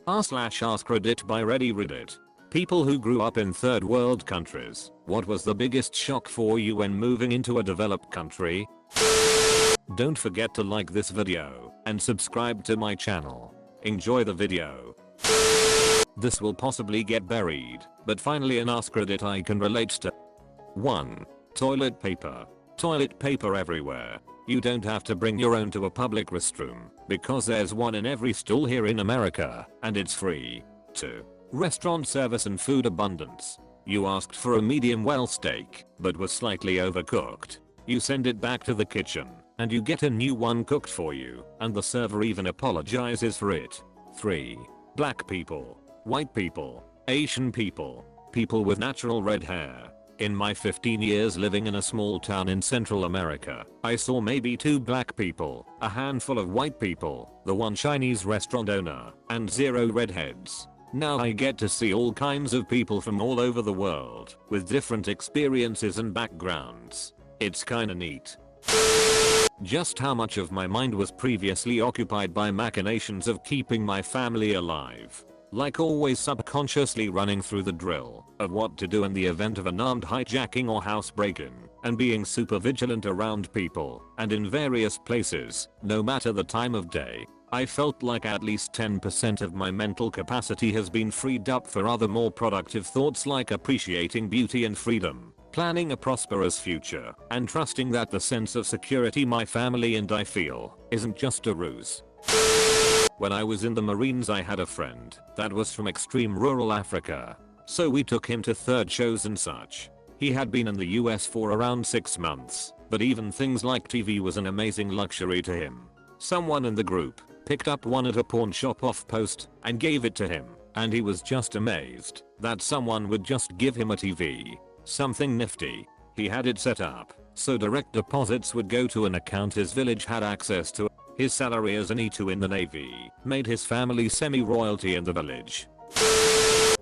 r/AskReddit by Reddit. People who grew up in third world countries, what was the biggest shock for you when moving into a developed country? Don't forget to like this video and subscribe to my channel. Enjoy the video. This will possibly get buried, but finally an AskReddit I can relate to. 1. Toilet paper. Toilet paper everywhere. You don't have to bring your own to a public restroom because there's one in every stall here in America and it's free. 2. Restaurant service and food abundance. You asked for a medium well steak but was slightly overcooked. You send it back to the kitchen and you get a new one cooked for you and the server even apologizes for it. 3. Black people. White people. Asian people. People with natural red hair. In my 15 years living in a small town in Central America, I saw maybe 2 black people, a handful of white people, the one Chinese restaurant owner, and 0 redheads. Now I get to see all kinds of people from all over the world, with different experiences and backgrounds. It's kinda neat. Just how much of my mind was previously occupied by machinations of keeping my family alive. Like always subconsciously running through the drill of what to do in the event of an armed hijacking or housebreaking, and being super vigilant around people and in various places, no matter the time of day. I felt like at least 10% of my mental capacity has been freed up for other more productive thoughts like appreciating beauty and freedom, planning a prosperous future, and trusting that the sense of security my family and I feel isn't just a ruse. When I was in the Marines I had a friend that was from extreme rural Africa. So we took him to third shows and such. He had been in the US for around 6 months, but even things like TV was an amazing luxury to him. Someone in the group picked up one at a pawn shop off post and gave it to him, and he was just amazed that someone would just give him a TV. Something nifty. He had it set up so direct deposits would go to an account his village had access to. His salary as an E2 in the Navy made his family semi-royalty in the village.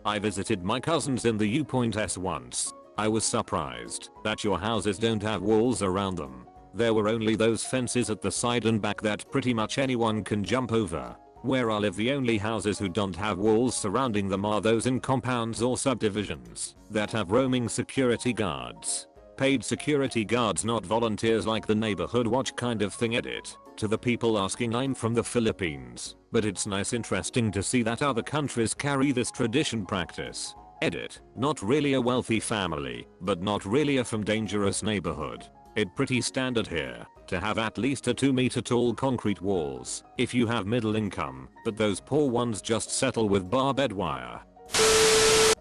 I visited my cousins in the U.S. once. I was surprised that your houses don't have walls around them. There were only those fences at the side and back that pretty much anyone can jump over. Where I live the only houses who don't have walls surrounding them are those in compounds or subdivisions that have roaming security guards. Paid security guards, not volunteers like the neighborhood watch kind of thing. Edit. To the people asking, I'm from the Philippines, but it's interesting to see that other countries carry this tradition practice. Edit. Not really a wealthy family, but not really a from dangerous neighborhood. It pretty standard here to have at least a 2-meter tall concrete walls if you have middle income, but those poor ones just settle with barbed wire.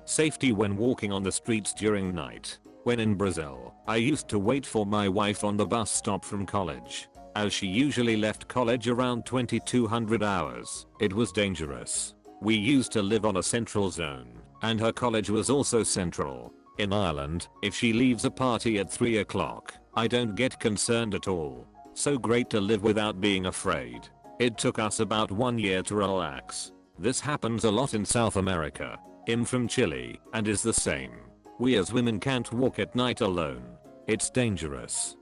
Safety when walking on the streets during night. When in Brazil, I used to wait for my wife on the bus stop from college. As she usually left college around 2200 hours, it was dangerous. We used to live on a central zone, and her college was also central. In Ireland, if she leaves a party at 3 o'clock, I don't get concerned at all. So great to live without being afraid. It took us about 1 year to relax. This happens a lot in South America. I'm from Chile, and is the same. We as women can't walk at night alone. It's dangerous.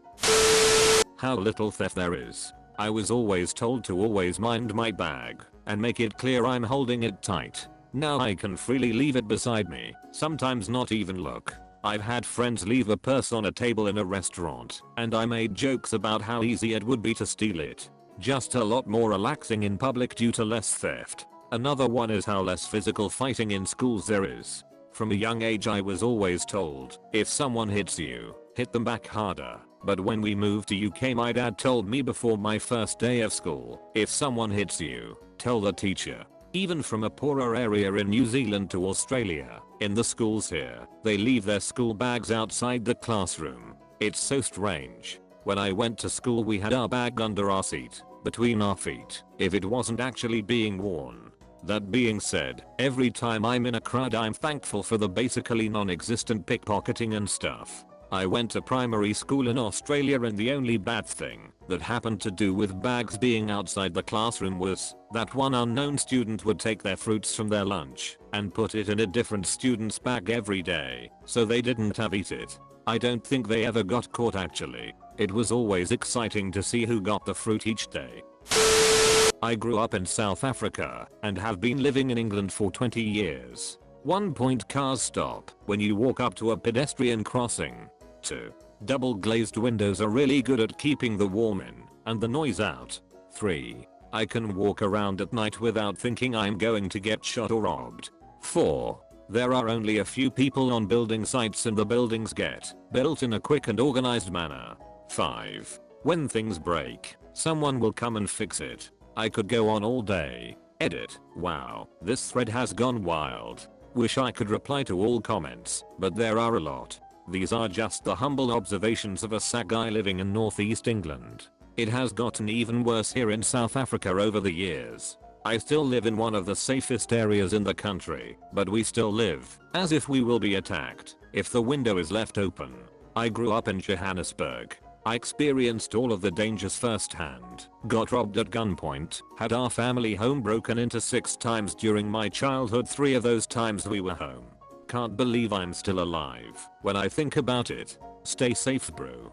How little theft there is. I was always told to always mind my bag and make it clear I'm holding it tight. Now I can freely leave it beside me, sometimes not even look. I've had friends leave a purse on a table in a restaurant, and I made jokes about how easy it would be to steal it. Just a lot more relaxing in public due to less theft. Another one is how less physical fighting in schools there is. From a young age I was always told, if someone hits you, hit them back harder. But when we moved to UK my dad told me before my first day of school, if someone hits you, tell the teacher. Even from a poorer area in New Zealand to Australia, in the schools here, they leave their school bags outside the classroom. It's so strange. When I went to school we had our bag under our seat, between our feet, if it wasn't actually being worn. That being said, every time I'm in a crowd I'm thankful for the basically non-existent pickpocketing and stuff. I went to primary school in Australia and the only bad thing that happened to do with bags being outside the classroom was that one unknown student would take their fruits from their lunch and put it in a different student's bag every day, so they didn't have eat it. I don't think they ever got caught actually. It was always exciting to see who got the fruit each day. I grew up in South Africa and have been living in England for 20 years. 1 point cars stop when you walk up to a pedestrian crossing. 2. Double glazed windows are really good at keeping the warm in and the noise out. 3. I can walk around at night without thinking I'm going to get shot or robbed. 4. There are only a few people on building sites and the buildings get built in a quick and organized manner. 5. When things break, someone will come and fix it. I could go on all day. Edit. Wow, this thread has gone wild. Wish I could reply to all comments, but there are a lot. These are just the humble observations of a sad guy living in northeast England. It has gotten even worse here in South Africa over the years. I still live in one of the safest areas in the country, but we still live as if we will be attacked if the window is left open. I grew up in Johannesburg. I experienced all of the dangers firsthand, got robbed at gunpoint, had our family home broken into 6 times during my childhood. 3 of those times we were home. Can't believe I'm still alive when I think about it. Stay safe, bro.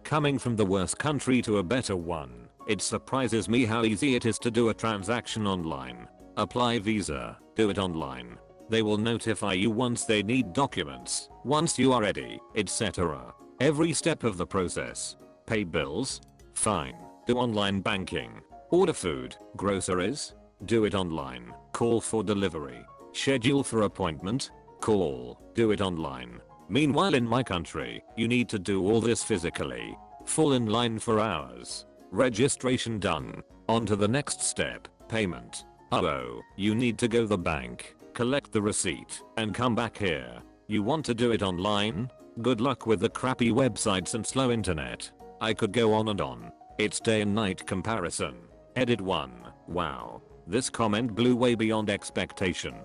Coming from the worst country to a better one, it surprises me how easy it is to do a transaction online. Apply visa, do it online. They will notify you once they need documents, once you are ready, etc. Every step of the process. Pay bills? Fine. Do online banking. Order food, groceries? Do it online. Call for delivery. Schedule for appointment? Call. Do it online. Meanwhile in my country, you need to do all this physically. Fall in line for hours. Registration done. On to the next step, payment. Oh, you need to go to the bank, collect the receipt, and come back here. You want to do it online? Good luck with the crappy websites and slow internet. I could go on and on. It's day and night comparison. Edit 1. Wow. This comment blew way beyond expectation.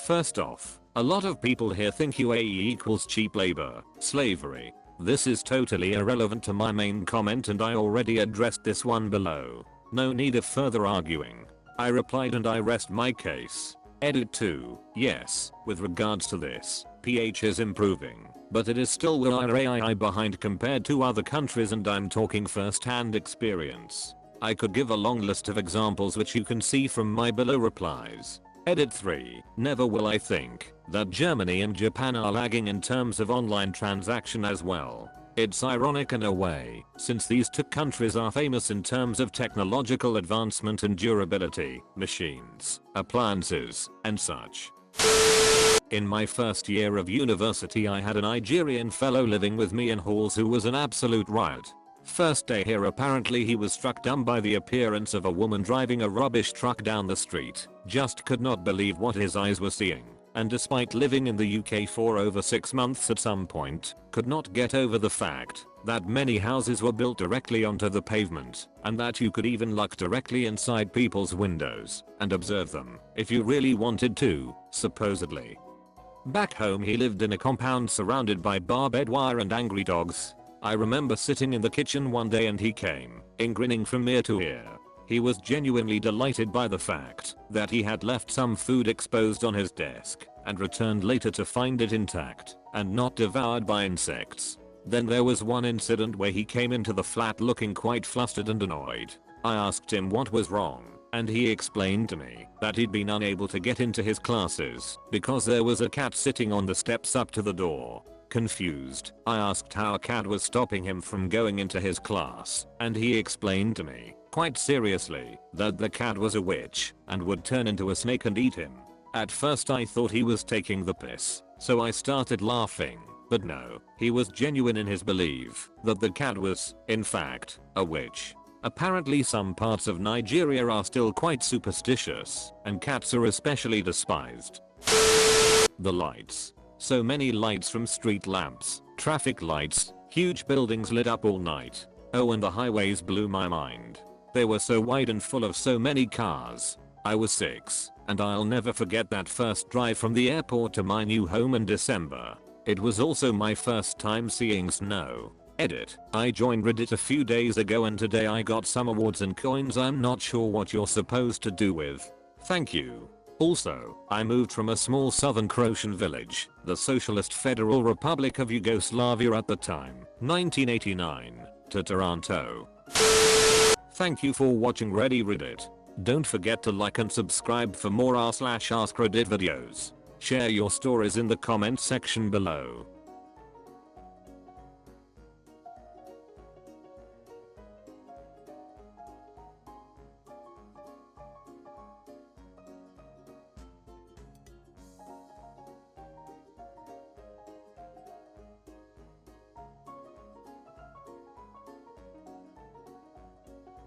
First off, a lot of people here think UAE equals cheap labor, slavery. This is totally irrelevant to my main comment and I already addressed this one below. No need of further arguing. I replied and I rest my case. Edit 2. Yes, with regards to this, PH is improving, but it is still way behind compared to other countries and I'm talking first-hand experience. I could give a long list of examples which you can see from my below replies. Edit 3. Never will I think that Germany and Japan are lagging in terms of online transaction as well. It's ironic in a way, since these 2 countries are famous in terms of technological advancement and durability, machines, appliances, and such. In my first year of university I had a Nigerian fellow living with me in halls who was an absolute riot. First day here apparently he was struck dumb by the appearance of a woman driving a rubbish truck down the street, just could not believe what his eyes were seeing, and despite living in the UK for over 6 months at some point, could not get over the fact that many houses were built directly onto the pavement, and that you could even look directly inside people's windows and observe them if you really wanted to, supposedly. Back home he lived in a compound surrounded by barbed wire and angry dogs. I remember sitting in the kitchen one day and he came in grinning from ear to ear. He was genuinely delighted by the fact that he had left some food exposed on his desk and returned later to find it intact and not devoured by insects. Then there was one incident where he came into the flat looking quite flustered and annoyed. I asked him what was wrong, and he explained to me that he'd been unable to get into his classes because there was a cat sitting on the steps up to the door. Confused, I asked how a cat was stopping him from going into his class, and he explained to me, quite seriously, that the cat was a witch and would turn into a snake and eat him. At first I thought he was taking the piss, so I started laughing, but no, he was genuine in his belief that the cat was, in fact, a witch. Apparently some parts of Nigeria are still quite superstitious, and cats are especially despised. The lights. So many lights from street lamps, traffic lights, huge buildings lit up all night. Oh, and the highways blew my mind. They were so wide and full of so many cars. I was 6, and I'll never forget that first drive from the airport to my new home in December. It was also my first time seeing snow. Edit. I joined Reddit a few days ago and today I got some awards and coins I'm not sure what you're supposed to do with. Thank you. Also, I moved from a small southern Croatian village, the Socialist Federal Republic of Yugoslavia at the time, 1989, to Toronto. Thank you for watching Reddit. Don't forget to like and subscribe for more r/AskReddit videos. Share your stories in the comment section below.